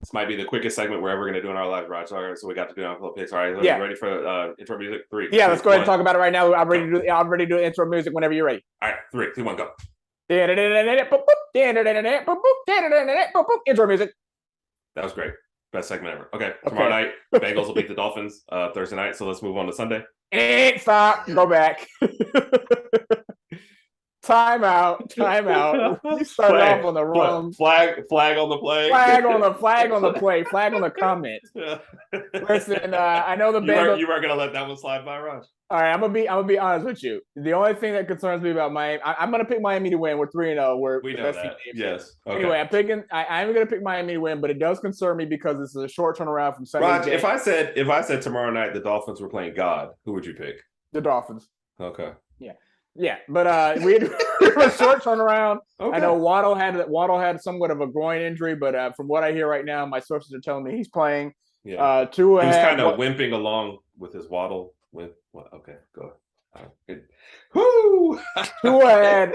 This might be the quickest segment we're ever going to do in our lives, Raj. All right, so we got to do our little picks. All right, Yeah. you ready for intro music? 3. Yeah, 2, let's go ahead and 1. talk about it right now. I'm ready to do intro music whenever you're ready. All right, 3, 2, 1, go. Intro music. That was great. Best segment ever. Okay, tomorrow night, Bengals will beat the Dolphins Thursday night, so let's move on to Sunday. Stop. Go back. Time out. You started off on the wrong flag on the play. Flag on the play. Flag on the comment. Listen, I know the Bengals. You weren't gonna let that one slide by, Raj. All right, I'm gonna be honest with you. The only thing that concerns me about Miami, I'm gonna pick Miami to win. We're 3-0. We know that. Yes. Okay. Anyway, I'm gonna pick Miami to win, but it does concern me because this is a short turnaround from Sunday. Raj, if I said tomorrow night the Dolphins were playing God, who would you pick? The Dolphins. Okay. Yeah, but we had a short turnaround. Okay. I know Waddle had somewhat of a groin injury, but from what I hear right now, my sources are telling me he's playing. Yeah. Tua he was kind of wimping along with his Waddle. Okay, go ahead. Woo! Tua had.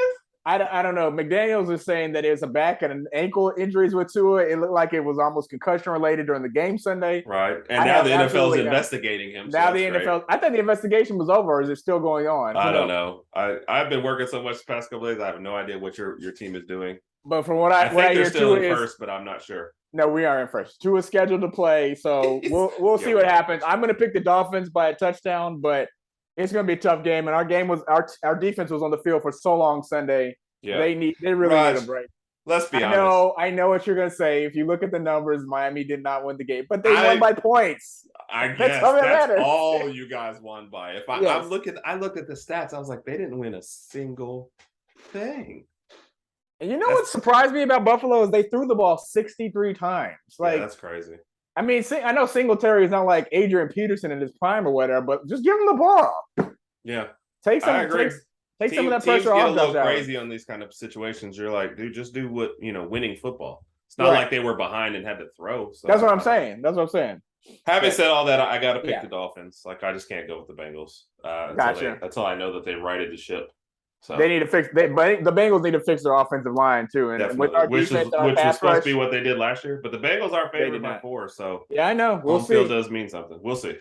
I don't know. McDaniels is saying that it was a back and an ankle injuries with Tua. It looked like it was almost concussion related during the game Sunday. Right. And now the NFL is investigating him. Now the NFL. Great. I thought the investigation was over. Or is it still going on? I don't know. I've been working so much the past couple days. I have no idea what your team is doing. But from what I think they're hear, still in first, but I'm not sure. No, we are in first. Tua is scheduled to play, so we'll see what happens. I'm going to pick the Dolphins by a touchdown, but it's going to be a tough game. And our defense was on the field for so long Sunday. Yeah. They really need a break. Let's be honest. I know what you're going to say. If you look at the numbers, Miami did not win the game, but they won by points. I guess that's all you guys won by. If I looked at the stats, I was like, they didn't win a single thing. And you know what surprised me about Buffalo is they threw the ball 63 times. Like that's crazy. I mean, I know Singletary is not like Adrian Peterson in his prime or whatever, but just give him the ball. Yeah, take some of that pressure off. Get a little crazy on these kind of situations. You're like, dude, just do what winning football. It's not like they were behind and had to throw. So that's what I'm saying. Having said all that, I got to pick the Dolphins. Like, I just can't go with the Bengals. Until I know that they righted the ship. So they need to fix. The Bengals need to fix their offensive line too, and with our which was supposed to be what they did last year. But the Bengals are favored by 4, so yeah, I know. We'll see. Field does mean something. We'll see.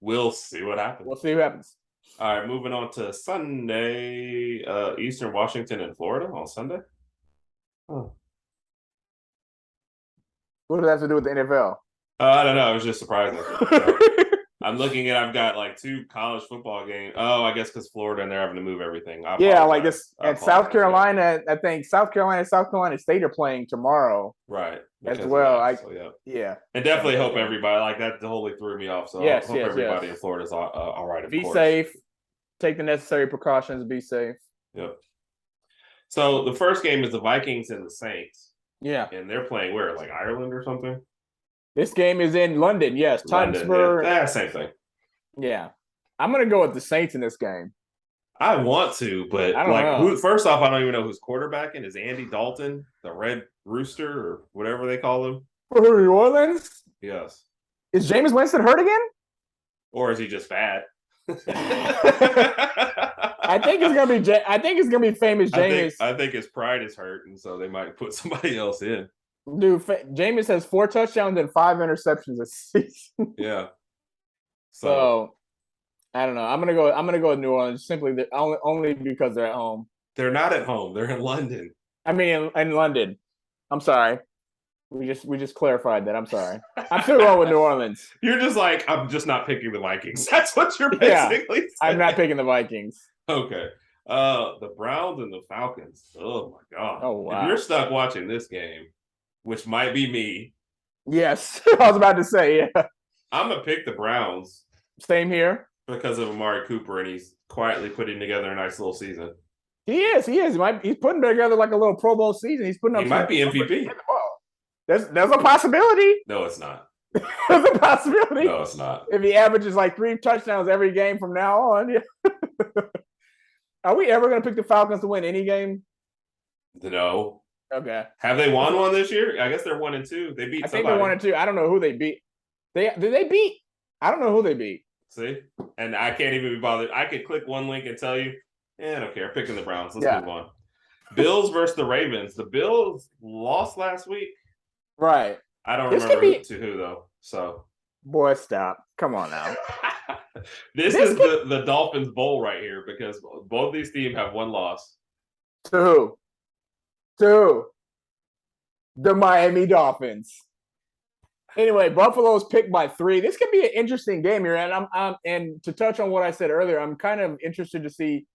We'll see what happens. We'll see what happens. All right, moving on to Sunday, Eastern Washington and Florida on Sunday. Oh. What does that have to do with the NFL? I don't know. It was just surprising. I'm looking at. I've got like 2 college football games. Oh, I guess because Florida and they're having to move everything. Like this. And South Carolina, I think South Carolina State are playing tomorrow. Right. As well. Yeah. And definitely hope everybody that totally threw me off. So I hope everybody in Florida is all right. Be safe. Take the necessary precautions. Be safe. Yep. So the first game is the Vikings and the Saints. Yeah. And they're playing where? Like Ireland or something? This game is in London, yes. Tottenham. Yeah, same thing. Yeah. I'm going to go with the Saints in this game. I want to, but I don't know. First off, I don't even know who's quarterbacking. Is Andy Dalton, the Red Rooster, or whatever they call him? For New Orleans? Yes. Is Jameis Winston hurt again? Or is he just bad? I think it's gonna be famous Jameis. I think his pride is hurt, and so they might put somebody else in. Dude, Jameis has 4 touchdowns and 5 interceptions this season. Yeah. So I don't know. I'm gonna go with New Orleans simply only because they're at home. They're not at home. They're in London. I mean, in London. I'm sorry. We just clarified that. I'm sorry. I'm still going with New Orleans. You're just like, I'm just not picking the Vikings. That's what you're basically saying. I'm not picking the Vikings. Okay. The Browns and the Falcons. Oh my God. Oh wow. If you're stuck watching this game, which might be me. Yes. I was about to say, yeah. I'm gonna pick the Browns. Same here. Because of Amari Cooper, and he's quietly putting together a nice little season. He is. He's putting together like a little Pro Bowl season. He's putting up. He might be MVP. There's a possibility. No, it's not. There's a possibility. No, it's not. If he averages like 3 touchdowns every game from now on. Yeah. Are we ever going to pick the Falcons to win any game? No. Okay. Have they won one this year? I guess they're 1-2. They beat. I think they're 1-2. I don't know who they beat. Did they beat? I don't know who they beat. See, and I can't even be bothered. I could click one link and tell you. I don't care. Picking the Browns. Let's move on. Bills versus the Ravens. The Bills lost last week. Right. I don't remember to who though. So, boy, stop! Come on now. This is the Dolphins Bowl right here because both these teams have one loss. To who? To who? The Miami Dolphins. Anyway, Buffalo's picked by 3. This could be an interesting game here, and and to touch on what I said earlier, I'm kind of interested to see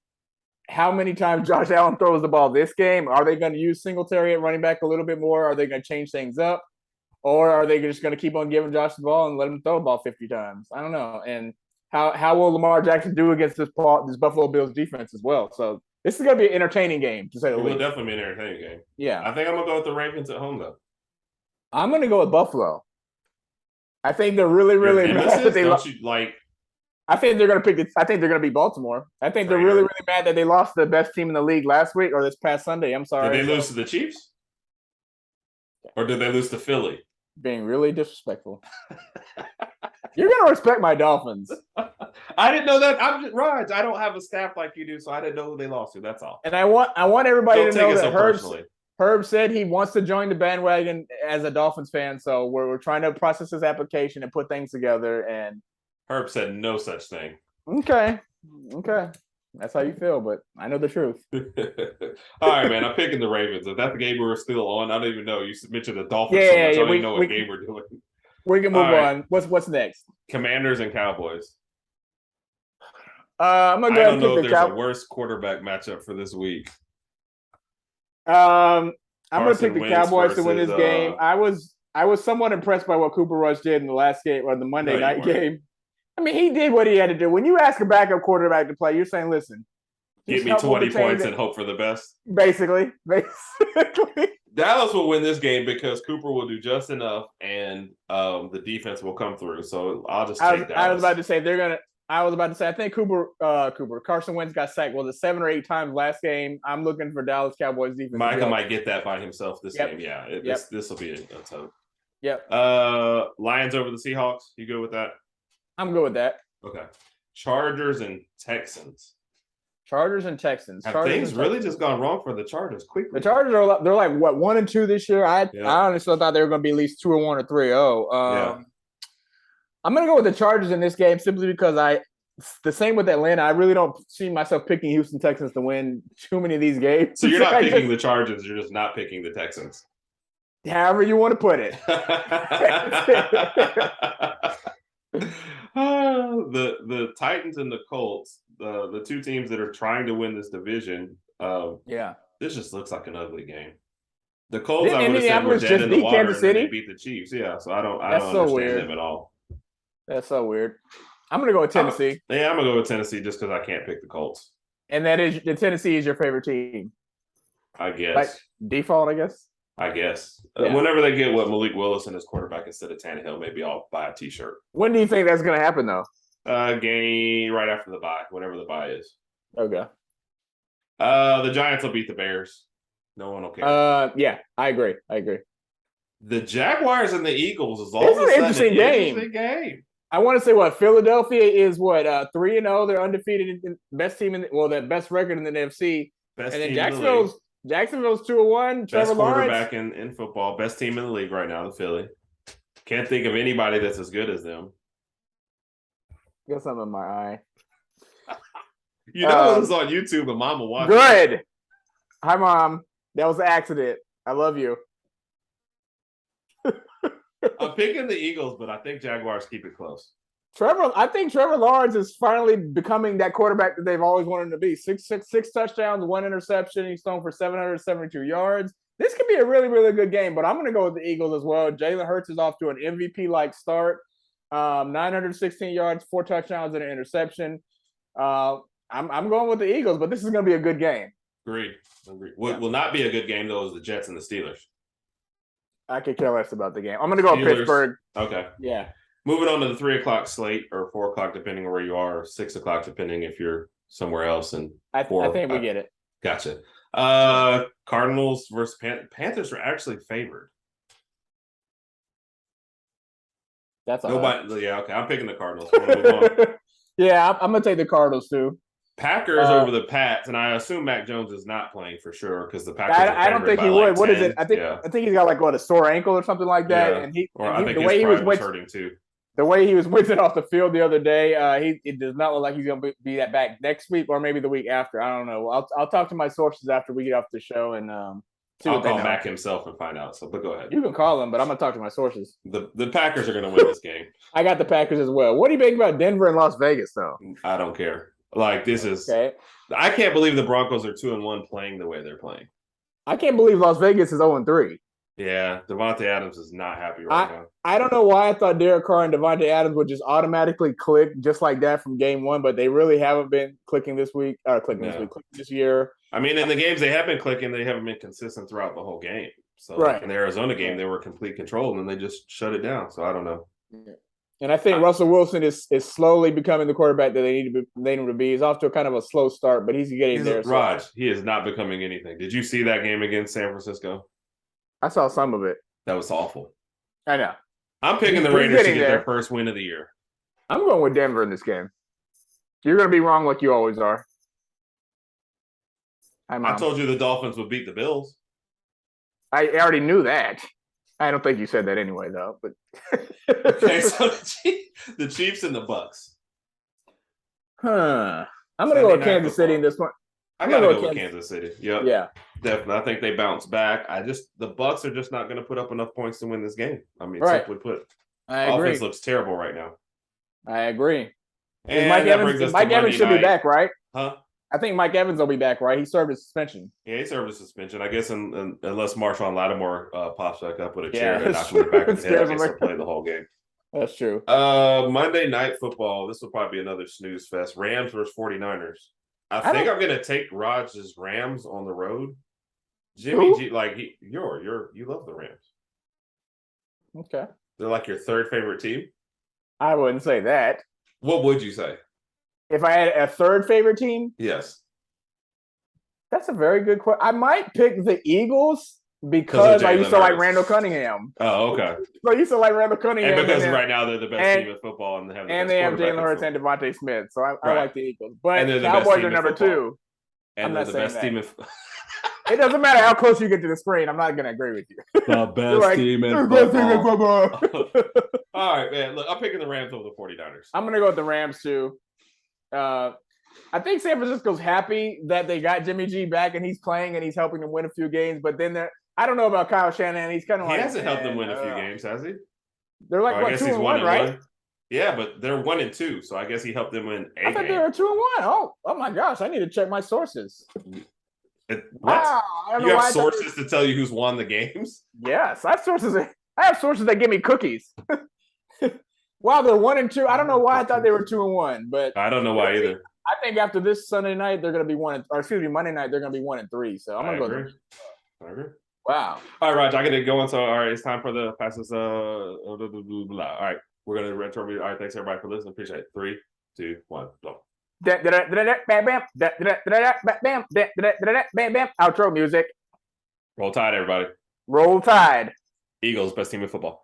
how many times Josh Allen throws the ball this game. Are they going to use Singletary at running back a little bit more? Are they going to change things up, or are they just going to keep on giving Josh the ball and let him throw the ball 50 times? I don't know. And how will Lamar Jackson do against this Buffalo Bills defense as well? So this is going to be an entertaining game, to say the least. It will definitely be an entertaining game. Yeah, I think I'm going to go with the Ravens at home though. I'm going to go with Buffalo. I think they're really, really mad that they lost. I think they're going to pick. I think they're going to beat Baltimore. I think they're really, really mad that they lost the best team in the league last week or this past Sunday. I'm sorry. Did they lose to the Chiefs? Or did they lose to Philly? Being really disrespectful. You're going to respect my Dolphins. I didn't know that. Rodg, I don't have a staff like you do, so I didn't know who they lost to. That's all. And I want everybody to know that Herb said he wants to join the bandwagon as a Dolphins fan, so we're trying to process his application and put things together. And Herb said no such thing. Okay. That's how you feel, but I know the truth. All right, man. I'm picking the Ravens. If that's the game we're still on, I don't even know. You mentioned the Dolphins so much. I don't even know what game we're doing. We can move on. What's next? Commanders and Cowboys. I'm gonna go ahead and pick the Cowboys. There's a worse quarterback matchup for this week. I'm going to pick the Cowboys to win this game. I was somewhat impressed by what Cooper Rush did in the last game or the Monday night game. I mean, he did what he had to do. When you ask a backup quarterback to play, you're saying, "Listen, give me 20 points and hope for the best." Basically, Dallas will win this game because Cooper will do just enough, and the defense will come through. So I'll just take Dallas. I was about to say I think Carson Wentz got sacked 7 or 8 times last game. I'm looking for Dallas Cowboys defense. Micah might get that by himself this game. Yeah, this will be a tough. Yep. Lions over the Seahawks. You good with that? I'm good with that. Okay. Chargers and Texans. Have things really just gone wrong for the Chargers quickly? The Chargers they're like what 1-2 this year. I honestly thought they were going to be at least 2-1 or 3-0. I'm going to go with the Chargers in this game simply because the same with Atlanta. I really don't see myself picking Houston Texans to win too many of these games. So you're not picking the Chargers. You're just not picking the Texans. However you want to put it. The Titans and the Colts, the two teams that are trying to win this division. This just looks like an ugly game. The Colts, I would have said, were dead in the water and they beat the Chiefs. Yeah, so I don't understand them at all. That's so weird. I'm gonna go with Tennessee. I'm gonna go with Tennessee just because I can't pick the Colts. And the Tennessee is your favorite team, I guess. Like default, I guess. Yeah. Whenever they get Malik Willis and his quarterback instead of Tannehill, maybe I'll buy a T-shirt. When do you think that's gonna happen, though? Game right after the bye, whenever the bye is. Okay. The Giants will beat the Bears. No one will care. Yeah, I agree. The Jaguars and the Eagles is all an interesting game. I want to say Philadelphia is 3-0. They're undefeated, best team the best record in the NFC. Best and then Jacksonville's 2-1. Trevor Lawrence, quarterback in football, best team in the league right now, the Philly. Can't think of anybody that's as good as them. Got something in my eye. It was on YouTube, and Mom will watch. Good. It. Hi, Mom. That was an accident. I love you. I'm picking the Eagles, but I think Jaguars keep it close. I think Trevor Lawrence is finally becoming that quarterback that they've always wanted him to be. Six touchdowns, 1 interception. He's thrown for 772 yards. This could be a really, really good game, but I'm going to go with the Eagles as well. Jalen Hurts is off to an MVP-like start. 916 yards, 4 touchdowns, and an interception. I'm going with the Eagles, but this is going to be a good game. Agreed. What will not be a good game, though, is the Jets and the Steelers. I could care less about the game. I'm going to go with Pittsburgh. Okay. Yeah. Moving on to the 3 o'clock slate, or 4 o'clock, depending on where you are, or 6 o'clock, depending if you're somewhere else. And I think we get it. Gotcha. Cardinals versus Panthers are actually favored. That's all nobody. Right. Yeah, okay. I'm picking the Cardinals. Yeah, I'm gonna take the Cardinals too. Packers over the Pats, and I assume Mac Jones is not playing for sure because the Packers. I don't think he would. What is it? I think he's got a sore ankle or something like that. Yeah. And I think the way he was hurting too. The way he was whizzing off the field the other day, it does not look like he's going to be that back next week or maybe the week after. I don't know. I'll talk to my sources after we get off the show and see what they know. I'll call Mac himself and find out. But go ahead. You can call him, but I'm going to talk to my sources. The Packers are going to win this game. I got the Packers as well. What do you think about Denver and Las Vegas, though? I don't care. This is okay. I can't believe the Broncos are 2-1 playing the way they're playing. I can't believe Las Vegas is 0-3. Yeah, Devontae Adams is not happy right now. I don't know why I thought Derek Carr and Devontae Adams would just automatically click just like that from game one, but they really haven't been clicking this week or clicking this year. I mean, in the games they have been clicking, they haven't been consistent throughout the whole game. So in the Arizona game, they were complete control, and then they just shut it down. So I don't know. And I think Russell Wilson is slowly becoming the quarterback that they need to be. He's off to a kind of a slow start, but he's getting there. Rodg, he is not becoming anything. Did you see that game against San Francisco? I saw some of it. That was awful. I know. I'm picking the Raiders to get their first win of the year. I'm going with Denver in this game. You're going to be wrong like you always are. I told you the Dolphins would beat the Bills. I already knew that. I don't think you said that anyway, though. But okay, so the Chiefs and the Bucks. I'm going to go with Kansas City in this one. I got to go with Kansas City. Yep. Yeah. Definitely. I think they bounce back. The Bucks are just not going to put up enough points to win this game. I mean, simply put. I agree. Offense looks terrible right now. I agree. And Mike Evans should be back, right? Huh? I think Mike Evans will be back, right? He served his suspension. Yeah, he served his suspension. I guess unless Marshawn Lattimore pops back up with a chair and knocks him back in the head, I guess he'll play the whole game. That's true. Monday Night Football. This will probably be another snooze fest. Rams versus 49ers. I think I'm going to take Rodgers' Rams on the road. Jimmy G, you love the Rams. Okay. They're like your third favorite team? I wouldn't say that. What would you say? If I had a third favorite team? Yes. That's a very good question. I might pick the Eagles because I used to like Randall Cunningham. Oh, okay. So I used to like Randall Cunningham. And because right now they're the best team in football and they have Jalen Hurts and Devontae Smith. So I like the Eagles. But Cowboys are number two. And they're the best team in It doesn't matter how close you get to the screen. I'm not going to agree with you. The best team in football. All right, man. Look, I'm picking the Rams over the 49ers. I'm going to go with the Rams, too. I think San Francisco's happy that they got Jimmy G back and he's playing and he's helping them win a few games. But then I don't know about Kyle Shanahan. He's kind of he hasn't helped them win a few games, has he? They're like, 2-1, right? Yeah, but they're 1-2, so I guess he helped them win a game. I thought they were 2-1. Oh my gosh, I need to check my sources. What? Wow, you have sources to tell you who's won the games? Yes, I have sources that give me cookies. Wow, they're 1-2. I don't know why I thought they were 2-1, but I don't know why either. I think after this Sunday night they're going to be Monday night they're going to be 1-3. So I'm going to go. I agree. Wow. All right, Raj, I got to go into. All right, it's time for the passes. All right, we're going to retro. All right, thanks everybody for listening. Appreciate it. 3, 2, 1, go. Outro music. Roll Tide, everybody. Roll Tide. Eagles, best team in football.